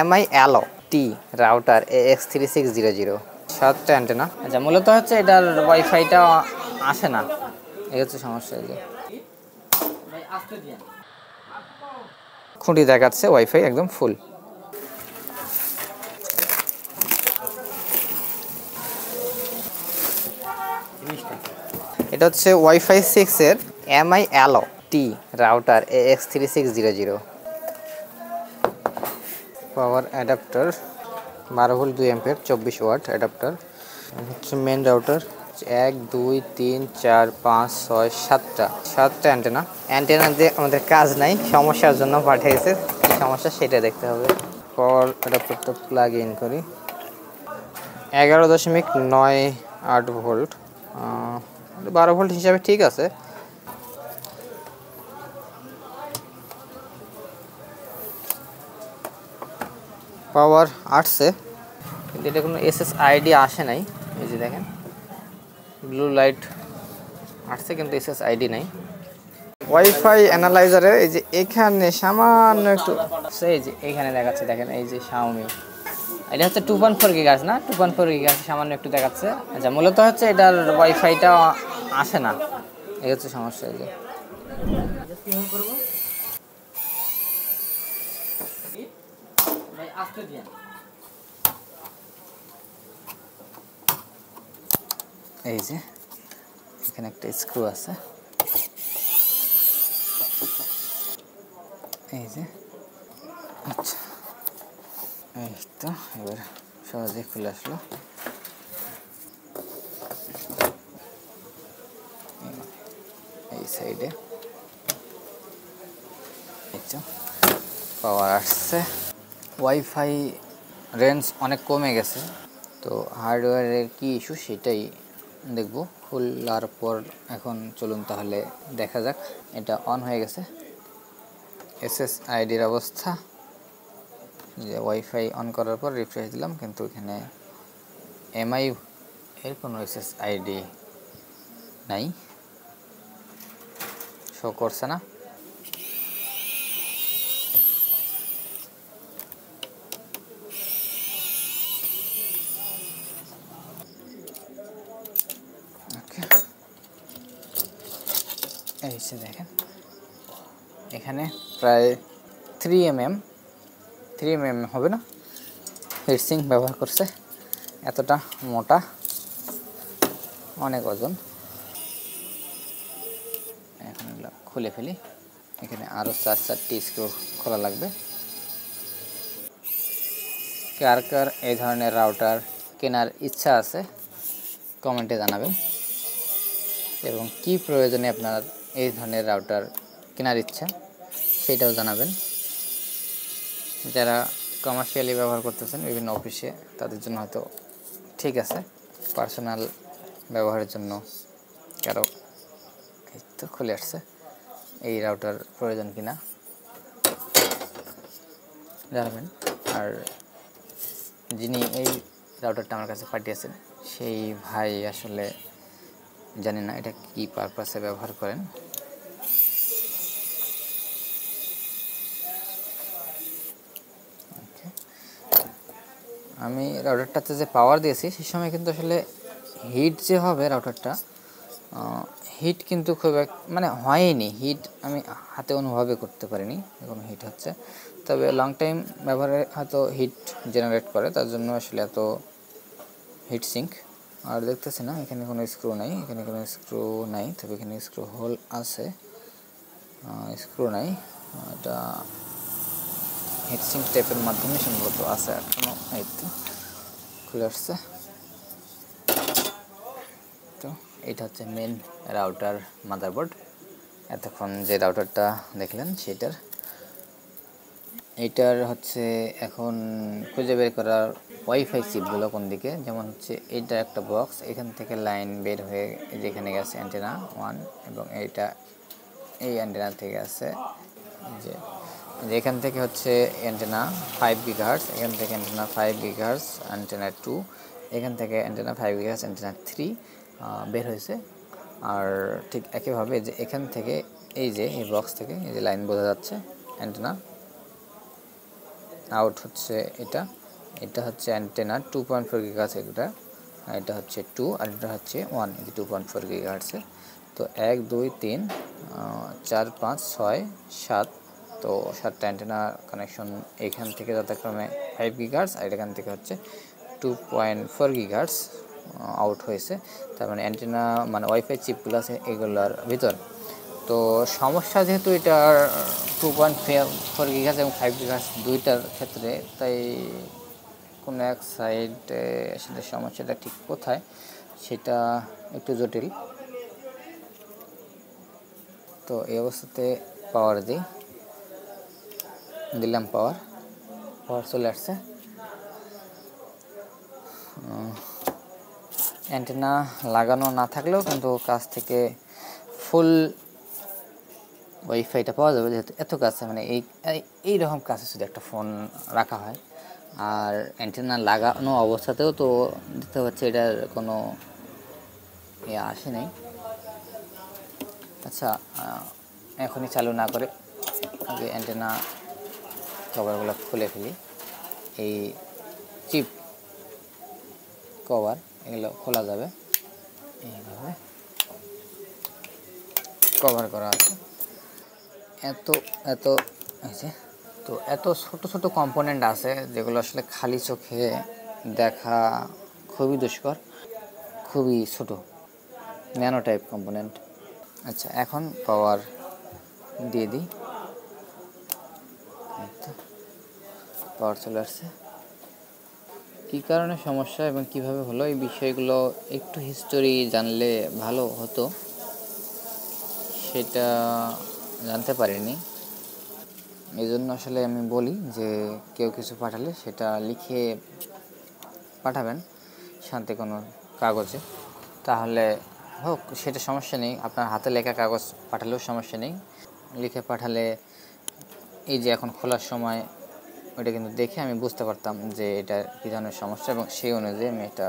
MI অ্যালো টি router AX3600 7টা antenna. আচ্ছা, মূলত হচ্ছে এটার ওয়াইফাইটা আসে না, এই হচ্ছে সমস্যা। এই যে খুঁটি দেখাচ্ছে ওয়াইফাই একদম ফুল। এটা হচ্ছে ওয়াইফাই 6 এর MI অ্যালো টি router AX3600 power adapter 12 volt 2 ampere 24 watt adapter. হচ্ছে মেন রাউটার 1 2 3 4 5 6 7টা অ্যান্টেনা। অ্যান্টেনা দিয়ে আমাদের কাজ নাই, সমস্যার জন্য পাঠিয়েছে, কি সমস্যা সেটা দেখতে হবে। পাওয়ার অ্যাডাপ্টারটা প্লাগ ইন করি। 11.98 ভোল্ট, 12 ভোল্ট হিসাবে ঠিক আছে। পাওয়ার আসছে, কিন্তু এটা কোনো SSID আসে নাই। এই যে দেখেন ব্লু লাইট আসছে কিন্তু SSID নাই। ওয়াইফাই অ্যানালাইজারে এই যে এখানে সামান্য একটু, এই যে এখানে দেখাচ্ছে, দেখেন এই যে Xiaomi, এটা হচ্ছে 2.4 গিগাহার্জ না, 2.4 গিগাহার্জ সামান্য একটু দেখাচ্ছে। আচ্ছা, মূলত হচ্ছে এটার ওয়াইফাইটা আসে না, এই হচ্ছে সমস্যা। এই যে এই যে এখানে একটা স্ক্রু আছে, এই যে। আচ্ছা, এই তো এবার সহজে খুলে আসলো। এই সাইডে পাওয়ার আসছে। ওয়াইফাই রেঞ্জ অনেক কমে গেছে, তো হার্ডওয়্যারের কি ইস্যু সেটাই দেখব খোলার পর। এখন চলুন তাহলে দেখা যাক। এটা অন হয়ে গেছে, SSIDর অবস্থা যে ওয়াইফাই অন করার পর রিফ্রেশ দিলাম, কিন্তু এখানে MI এর কোনো SSID নাই, শো করছে না। ওকে, এই যে দেখেন এখানে প্রায় 3mm হবে না হিটসিঙ্ক ব্যবহার করছে, এতটা মোটা, অনেক ওজন। এখন এগুলো খুলে ফেলি। এখানে আরও 4টি স্ক্রু খোলা লাগবে। কার কার এই ধরনের রাউটার কেনার ইচ্ছা আছে কমেন্টে জানাবেন, এবং কি প্রয়োজনে আপনার এই ধরনের রাউটার কেনার ইচ্ছা সেটাও জানাবেন। যারা কমার্শিয়ালি ব্যবহার করতেছেন বিভিন্ন অফিসে, তাদের জন্য হয়তো ঠিক আছে, পার্সোনাল ব্যবহারের জন্য কারো এই তো খুলে আসছে, এই রাউটার প্রয়োজন কিনা জানাবেন। আর যিনি এই রাউটারটা আমার কাছে পাঠিয়েছেন সেই ভাই আসলে জানি না এটা কি পারপাসে ব্যবহার করেন। আমি রাউটারটাতে যে পাওয়ার দিয়েছি সেই সময় কিন্তু আসলে হিট যে হবে রাউটারটা, হিট কিন্তু খুব মানে হয়নি, হিট আমি হাতে অনুভবই করতে পারিনি এরকম হিট হচ্ছে। তবে লং টাইম ব্যবহারে হয়তো হিট জেনারেট করে, তার জন্য আসলে এত হিট সিঙ্ক। আর দেখতেছি না এখানে কোনো স্ক্রু নাই, এখানে কোনো স্ক্রু নাই, তবে এখানে স্ক্রু হোল আছে, স্ক্রু নাই। এটা হিটসিঙ্ক টেপের মাধ্যমে সম্ভবত আছে এখনো। এই তো খুলে আসছে। তো এটা হচ্ছে মেন রাউটার মাদারবোর্ড। এতক্ষণ যে রাউটারটা দেখলেন সেটার, এইটার হচ্ছে এখন খুঁজে বের করার ওয়াইফাই চিপগুলো কোন দিকে। যেমন হচ্ছে এইটা একটা বক্স, এখান থেকে লাইন বের হয়ে যেখানে গেছে অ্যান্টেনা 1, এবং এইটা এই অ্যান্টেনা থেকে আছে যে এখান থেকে হচ্ছে অ্যান্টেনা 5 গিগাহার্জ, এখান থেকে অ্যান্টেনা 5 গিগাহার্জ অ্যান্টেনা 2, এখান থেকে অ্যান্টেনা 5 গিগাহার্জ অ্যান্টেনা 3 বের হয়েছে। আর ঠিক একইভাবে যে এখান থেকে এই যে এই বক্স থেকে এই যে লাইন বোঝা যাচ্ছে অ্যান্টেনা আউট হচ্ছে এটা, এটা হচ্ছে অ্যান্টেনা 2.4 গিগাহার্টজ, এটা হচ্ছে 2 আর এটা হচ্ছে 1, এই 2.4 গিগাহার্টজে। তো 1 2 3 4 5 6 7, তো 7টা অ্যান্টেনা কানেকশন এখান থেকে যথাক্রমে 5 গিগাহার্টজ আর এখান থেকে হচ্ছে 2.4 গিগাহার্টজ আউট হয়েছে। তার মানে অ্যান্টেনা মানে ওয়াইফাই চিপগুলো আছে এগুলোর ভিতর। তো সমস্যা যেহেতু এটার 2.4 গিগাহার্টজ এবং 5 গিগাহার্টজ দুইটার ক্ষেত্রে, তাই কোনো এক সাইডে আসলে সমস্যাটা ঠিক কোথায় সেটা একটু জটিল। তো এই অবস্থাতে পাওয়ার দিলাম, পাওয়ার চলে আসছে। অ্যান্টেনা লাগানো না থাকলেও কিন্তু কাছ থেকে ফুল ওয়াইফাইটা পাওয়া যাবে, যেহেতু এত কাছে, মানে এইরকম কাছে যদি একটা ফোন রাখা হয়। আর অ্যান্টেনা লাগানো অবস্থাতেও তো দেখতে পাচ্ছি এটার কোনো আসে নাই। আচ্ছা, এখনই চালু না করে আগে অ্যান্টেনা কভারগুলো খুলে ফেলি। এই চিপ কভার এগুলো খোলা যাবে, এইভাবে কভার করা আছে। এত আছে, তো এত ছোট ছোট কম্পোনেন্ট আছে যেগুলো আসলে খালি চোখে দেখা খুবই দুষ্কর, খুবই ছোট ন্যানো টাইপ কম্পোনেন্ট। আচ্ছা, এখন পাওয়ার দিয়ে দিই, পাওয়ার চলে আসছে। কী কারণে সমস্যা এবং কিভাবে হলো এই বিষয়গুলো একটু হিস্টোরি জানলে ভালো হতো, সেটা জানতে পারিনি। এই জন্য আসলে আমি বলি যে কেউ কিছু পাঠালে সেটা লিখে পাঠাবেন শান্তি কোনো কাগজে, তাহলে হোক সেটা সমস্যা নেই। আপনার হাতে লেখা কাগজ পাঠালেও সমস্যা নেই, লিখে পাঠালে এই যে এখন খোলার সময় ওইটা কিন্তু দেখে আমি বুঝতে পারতাম যে এটা কী ধরনের সমস্যা এবং সেই অনুযায়ী আমি এটা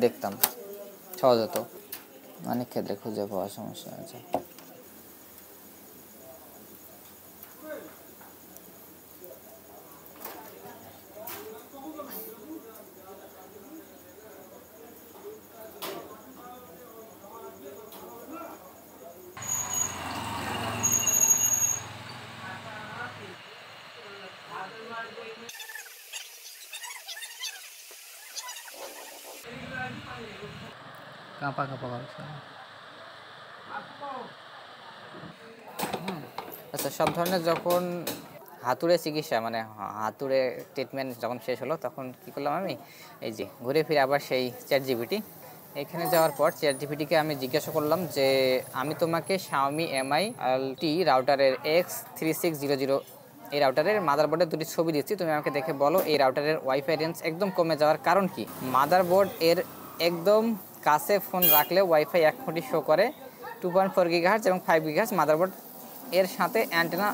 দেখতাম, সহজ হতো। অনেক ক্ষেত্রে খুঁজে পাওয়া সমস্যা আছে। কাঁপা ভাবছে। আচ্ছা, সব ধরনের যখন হাতুড়ে চিকিৎসা মানে হাতুড়ে ট্রিটমেন্ট যখন শেষ হলো, তখন কী করলাম আমি, এই যে ঘুরে ফিরে আবার সেই চ্যাটজিপিটি এখানে যাওয়ার পর চ্যাটজিপিটিকে আমি জিজ্ঞাসা করলাম যে আমি তোমাকে Xiaomi Mi Alt রাউটারের X3600 এই রাউটারের মাদারবোর্ডের দুটি ছবি দিচ্ছি, তুমি আমাকে দেখে বলো এই রাউটারের ওয়াইফাই রেঞ্জ একদম কমে যাওয়ার কারণ কি। মাদারবোর্ড এর একদম কাছে ফোন রাখলে ওয়াইফাই 1 কোটি শো করে, 2.4 গিগাহার্টজ এবং 5 গিগাহার্টজ মাদারবোর্ড এর সাথে অ্যান্টেনা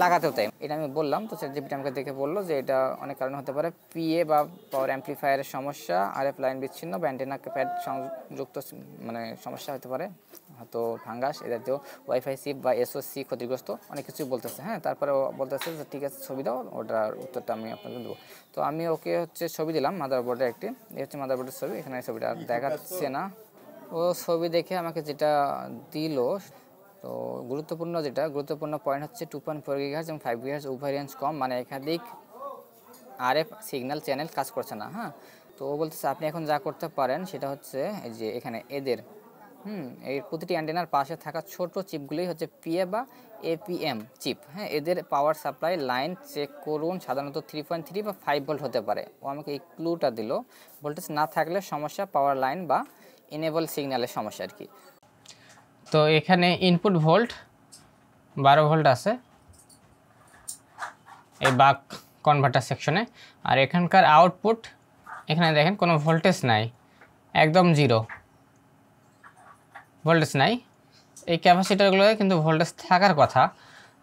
লাগাতেও তাই। এটা আমি বললাম, তো চ্যাটজিপিটি আমাকে দেখে বললো যে এটা অনেক কারণ হতে পারে, পিএ বা পাওয়ার অ্যাম্পলিফায়ারের সমস্যা, আরএফ লাইন বিচ্ছিন্ন বা অ্যান্টেনা প্যাড সংযুক্ত মানে সমস্যা হতে পারে, হয়তো ফাঙ্গাস এ জাতীয়, ওয়াইফাই চিপ বা এসওসি ক্ষতিগ্রস্ত, অনেক কিছুই বলতেছে। হ্যাঁ, তারপরে বলতেছে যে ঠিক আছে ছবি দাও, ওটার উত্তরটা আমি আপনাকে দেবো। তো আমি ওকে হচ্ছে ছবি দিলাম মাদারবোর্ডের একটি, এই হচ্ছে মাদারবোর্ডের ছবি, এখানে ছবিটা দেখাচ্ছে না। ও ছবি দেখে আমাকে যেটা দিল, তো গুরুত্বপূর্ণ পয়েন্ট হচ্ছে 2.4 গিগাহার্টজ এবং 5 গিগাহার্টজ উভয় রেঞ্জ কম, মানে একাধিক আরএফ সিগন্যাল চ্যানেল কাজ করছে না। হ্যাঁ, তো ও বলতেছে আপনি এখন যা করতে পারেন সেটা হচ্ছে এই যে এখানে এদের এই প্রতিটি অ্যান্টেনার পাশে থাকা ছোট চিপগুলোই হচ্ছে পিএ বা এপিএম চিপ। হ্যাঁ, এদের পাওয়ার সাপ্লাই লাইন চেক করুন, সাধারণত 3.3 বা 5 ভোল্ট হতে পারে। ও আমাকে এই ক্লুটা দিল, ভোল্টেজ না থাকলে সমস্যা পাওয়ার লাইন বা ইনেবল সিগন্যালের সমস্যা আর কি। তো এখানে ইনপুট ভোল্ট 12 ভোল্ট আছে এই বাক কনভার্টার সেকশনে, আর এখানকার আউটপুট এখানে দেখেন কোনো ভোল্টেজ নাই, একদম জিরো ভোল্টেজ নাই। এই ক্যাপাসিটারগুলোতে কিন্তু ভোল্টেজ থাকার কথা,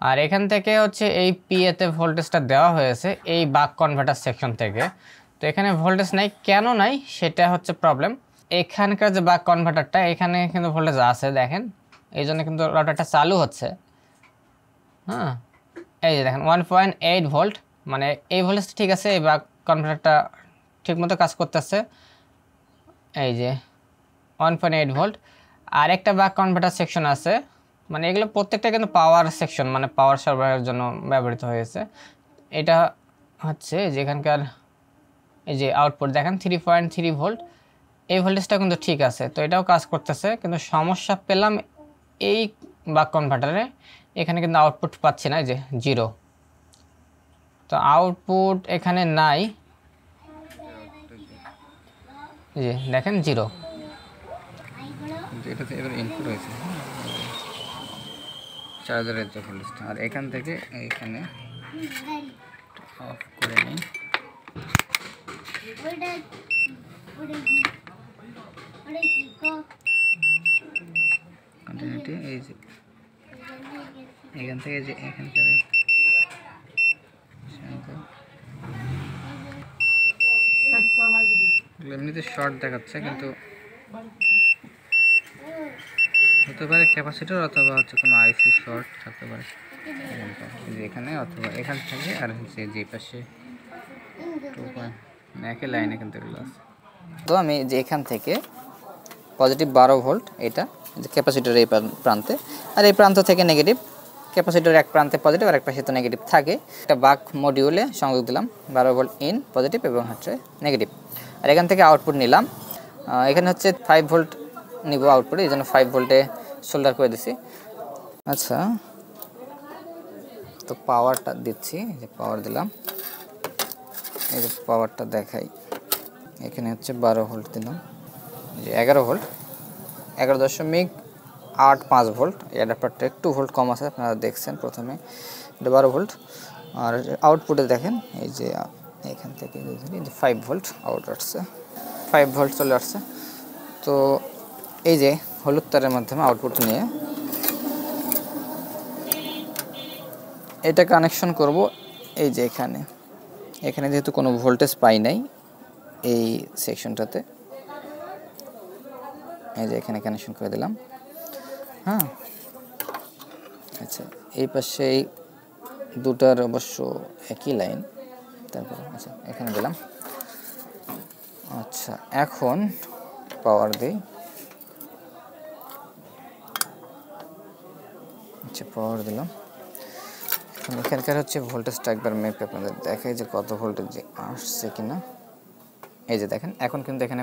আর এখান থেকে হচ্ছে এই পিএতে ভোল্টেজটা দেওয়া হয়েছে এই বাক কনভার্টার সেকশন থেকে। তো এখানে ভোল্টেজ নাই, কেন নাই সেটা হচ্ছে প্রবলেম। এখানকার যে বাক কনভার্টারটা এখানে কিন্তু ভোল্টেজ আছে দেখেন, এই জন্য কিন্তু রাউটারটা চালু হচ্ছে। হ্যাঁ, এই যে দেখেন 1.8 ভোল্ট মানে এই ভোল্টেজ ঠিক আছে, এই বাক কনভার্টারটা ঠিকমতো কাজ করতেছে। এই যে 1.8 ভোল্ট। আর একটা বাক কনভার্টার সেকশন আছে, মানে এগুলো প্রত্যেকটা কিন্তু পাওয়ার সেকশন, মানে পাওয়ার সরবরাহের জন্য ব্যবহৃত হয়েছে। এটা হচ্ছে যেখানকার এই যে আউটপুট দেখেন 3.3 ভোল্ট, এই ভোল্টেজটা কিন্তু ঠিক আছে, তো এটাও কাজ করতেছে। কিন্তু সমস্যা পেলাম এই বাক কনভার্টারে, এখানে কিন্তু আউটপুট পাচ্ছি না, এই যে 0। তো আউটপুট এখানে নাই, জি দেখেন 0। এটাতে এবার ইনপুট হয়েছে চার্জারের যে ভোল্টেজটা, আর এখান থেকে এখানে অফ করে নিই। কন্টিনিউটি এই যে এখান থেকে যে এখানকার এমনিতে শর্ট দেখাচ্ছে, কিন্তু হতে পারে ক্যাপাসিটর অথবা হচ্ছে কোনো আইসি শর্ট থাকতে পারে এখানে, অথবা এখান থেকে। আর হচ্ছে যে পাশে একই লাইনে কিন্তু এগুলো আছে। তো আমি যে এখান থেকে পজিটিভ 12 ভোল্ট, এটা যে ক্যাপাসিটরের এই প্রান্তে, আর এই প্রান্ত থেকে নেগেটিভ, ক্যাপাসিটরের এক প্রান্তে পজিটিভ আর এক পাশে তো নেগেটিভ থাকে। একটা বাক মডিউলে সংযোগ দিলাম 12 ভোল্ট ইন পজিটিভ এবং হচ্ছে নেগেটিভ। আর এখান থেকে আউটপুট নিলাম, এখানে হচ্ছে 5 ভোল্ট নিব আউটপুটে, এই জন্য 5 ভোল্টে সোল্ডার করে দিছি। আচ্ছা, তো পাওয়ারটা দিচ্ছি, যে পাওয়ার দিলাম, এই যে পাওয়ারটা দেখাই। এখানে হচ্ছে 12 ভোল্ট দিলাম, যে 11 ভোল্ট, 11.85 ভোল্ট। অ্যাডাপ্টারটা একটু ভোল্ট কম আছে, আপনারা দেখছেন প্রথমে, এটা 12 ভোল্ট। আর আউটপুটে দেখেন এই যে এখান থেকে 5 ভোল্ট আউট আসছে, 5 ভোল্ট চলে আসছে। তো এই যে হলুদ তারের মাধ্যমে আউটপুট নিয়ে এটা কানেকশন করব। এই যে এখানে এখানে যেহেতু কোনো ভোল্টেজ পাই নাই এই সেকশনটাতে, এই যে এখানে কানেকশন করে দিলাম। হ্যাঁ, আচ্ছা, এই পাশে এই দুটার অবশ্য একই লাইন, তারপর আচ্ছা এখানে দিলাম। আচ্ছা, এখন পাওয়ার দিই। আচ্ছা, পাওয়ার দিলাম। এখানকার হচ্ছে ভোল্টেজটা একবার মেপে আপনাদের দেখাই যে কত ভোল্টেজ আসছে কিনা। এই যে দেখেন এখন কিন্তু এখানে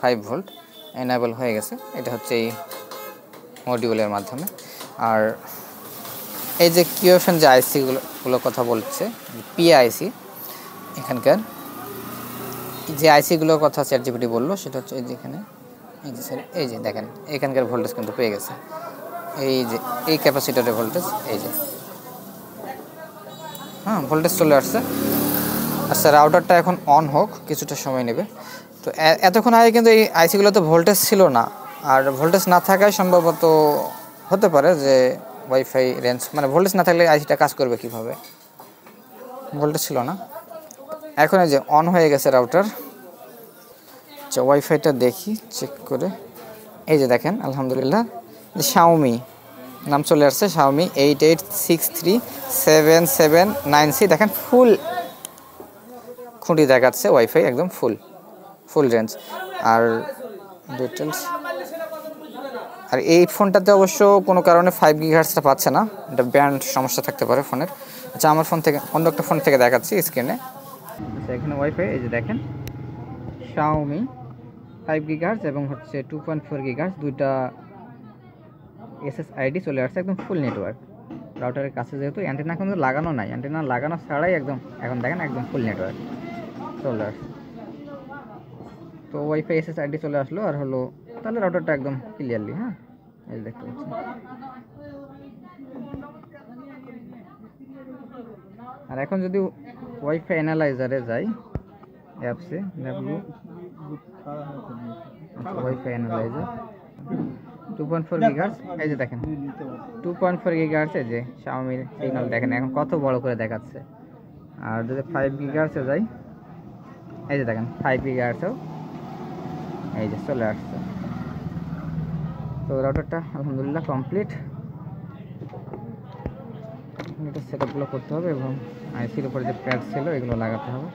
5 ভোল্ট এনাবেল হয়ে গেছে, এটা হচ্ছে এই মডিউলের মাধ্যমে। আর এই যে কিউএফএন যে আইসিগুলো কথা বলছে, পিআইসি, এখানকার যে আইসিগুলোর কথা চ্যাটজিপিটি বললো সেটা হচ্ছে এই যে এখানে, এই যে স্যার এই যে দেখেন এখানকার ভোল্টেজ কিন্তু পেয়ে গেছে, এই যে এই ক্যাপাসিটরের ভোল্টেজ, এই যে হ্যাঁ ভোল্টেজ চলে আসছে। আচ্ছা, রাউটারটা এখন অন হোক, কিছুটা সময় নেবে। তো এতক্ষণ আগে কিন্তু এই আইসিগুলোতে ভোল্টেজ ছিল না, আর ভোল্টেজ না থাকায় সম্ভবত হতে পারে যে ওয়াইফাই রেঞ্জ, মানে ভোল্টেজ না থাকলে আইসিটা কাজ করবে কিভাবে, ভোল্টেজ ছিল না। এখন এই যে অন হয়ে গেছে রাউটার। আচ্ছা, ওয়াইফাইটা দেখি চেক করে। এই যে দেখেন আলহামদুলিল্লাহ শাওমি নাম চলে আসছে, শাওমি 88637797C, দেখেন ফুল খুঁটি দেখাচ্ছে, ওয়াইফাই একদম ফুল রেঞ্জ। আর ডিটেলস, আর এই ফোনটাতে অবশ্য কোনো কারণে 5 গিগাহার্টজটা পাচ্ছে না, এটা ব্যান্ড সমস্যা থাকতে পারে ফোনের। আচ্ছা, আমার ফোন থেকে অন্য একটা ফোন থেকে দেখাচ্ছি স্ক্রিনে। আচ্ছা, এখানে ওয়াইফাই এই যে দেখেন শাওমি 5 গিগাহার্টজ এবং হচ্ছে 2.4 গিগাহার্টজ, দুইটা SSID চলে আসছে, একদম ফুল নেটওয়ার্ক। রাউটারের কাছে যেহেতু অ্যান্টেনা কিন্তু লাগানো নাই, অ্যান্টেনা লাগানো ছাড়াই একদম এখন দেখেন একদম ফুল নেটওয়ার্ক চলে আসছে। তো ওয়াইফাই SSID চলে আসলো, আর হলো তাহলে রাউটারটা একদম ক্লিয়ারলি, হ্যাঁ এই দেখতে পাচ্ছি। আর এখন যদি ওয়াইফাই অ্যানালাইজারে যাই অ্যাপসে, ওয়াইফাই অ্যানালাইজার 2.4 গিগাহার্টজ, এই যে দেখেন 2.4 গিগাহার্টজ, এই যে শাওমির সিগন্যাল দেখেন এখন কত বড় করে দেখাচ্ছে। আর যদি 5 গিগাহার্টজে যাই, এই যে দেখেন 5 গিগাহার্টজও এই যে চলে আসছে। তো রাউটারটা আলহামদুলিল্লাহ কমপ্লিট। এখন এটা সেট আপগুলো করতে হবে এবং আইসির উপরে যে প্যাড ছিল এগুলো লাগাতে হবে।